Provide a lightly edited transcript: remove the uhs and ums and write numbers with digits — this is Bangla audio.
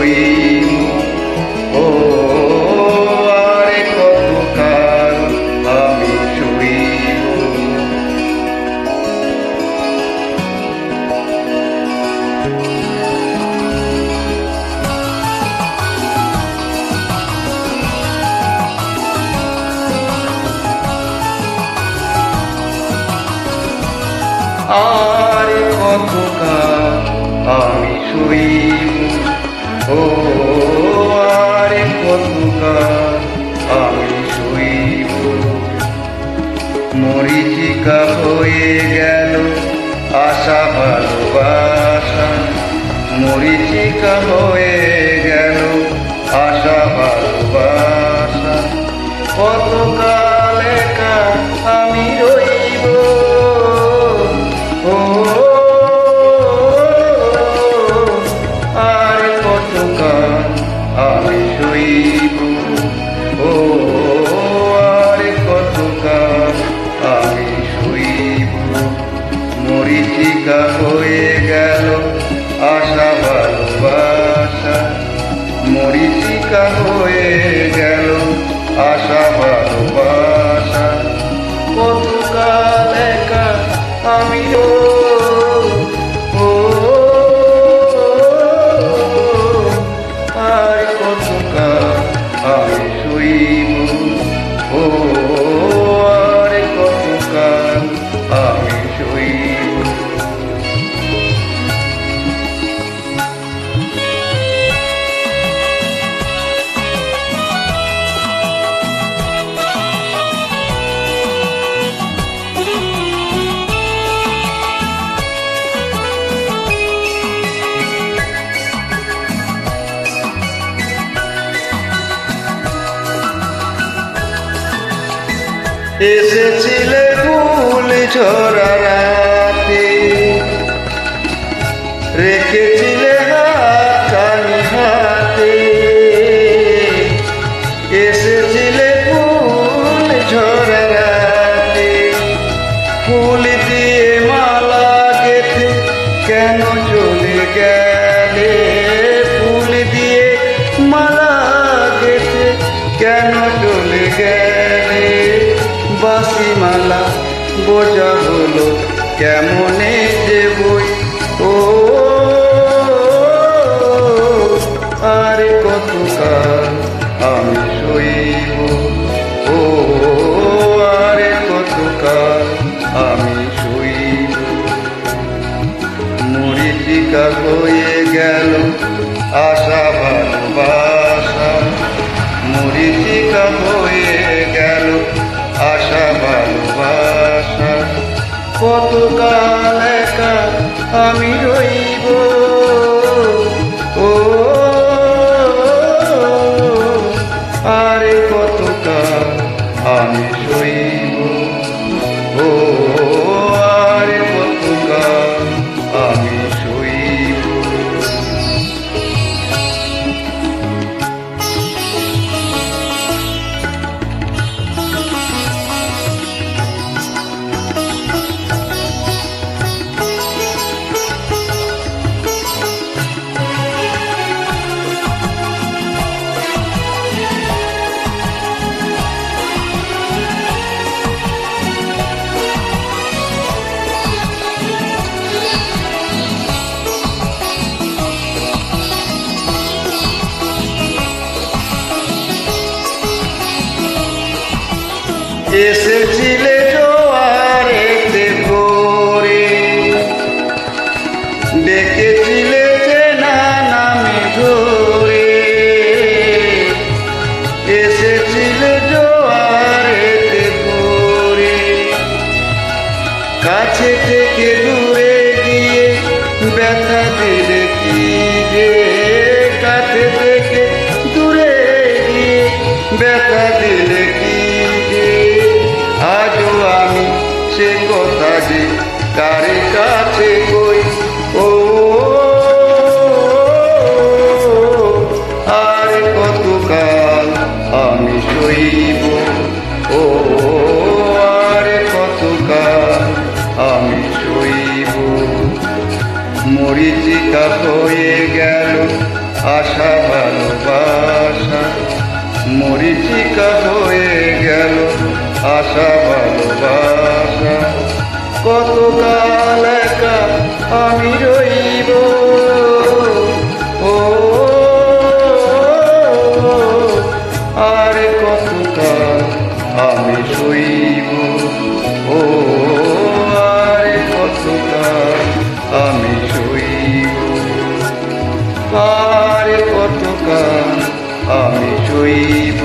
শুইব। ও আরে কতকাল আমি শুইব। আর কতকাল আমি শুইব। ও আর কতকাল আমি শুইব। মরীচিকা হয়ে গেল আশা ভালোবাসা। মরীচিকা হয়ে গেল আশা ভালোবাসা। কতকাল একা আমি রইব। ও আর কতকাল আমি শুইব। ও আর কতকাল আমি শুইব। মরীচিকা হয়ে গেল আশা ভালোবাসা। মরীচিকা হয়ে গেল আশা ভালোবাসা। কতকাল একা আমি ও আর কতকাল আমি শুইব। ও আর কতকাল আমি শুইব। এসেছিলে ফুল ঝরা রাতে, রেখেছিলে হাতখানি হাতে। এসেছিলে ফুল ঝরা রাতে, ফুল দিয়ে মালা গেঁথে কেন চলে গেলে। ফুল দিয়ে মালা গেঁথে কেন চলে গেলে। বাঁশিমালা বোঝা হলো কেমনে দেবই। ও আর কতকাল আমি শুইব। ও আর কতকাল আমি শুইব। মরীচিকা হয়ে গেল আশা ভালোবাসা। মরীচিকা হয়ে গেল আশা ভালোবাসা। কতকাল একা আমি রইব। ও আর কতকাল আমি শুইব। ও আর কতকাল আমি শুইব। এসেছিলে জোয়ারেতে ভোরে, ডেকেছিলে চেনা নামে ধরে। এসেছিলে জোয়ারেতে ভোরে, কাছে থেকে দূরে গিয়ে ব্যথা দিলে কি যে। কাছে থেকে দূরে গিয়ে ব্যথা দিলে কি যে। আজও আমি সে কথা যে কারে কাছে কই। ও আর কতকাল আমি সইব। ও আর কতকাল আমি সইব। মরীচিকা হয়ে গেল আশা ভালোবাসা মরীচিকা হয়ে গেল আশা ভালোবাসা কতকাল একা আমি রইব ও আর কতকাল আমি সইব ও আর কতকাল আমি সইব আর কতকাল আমি সইব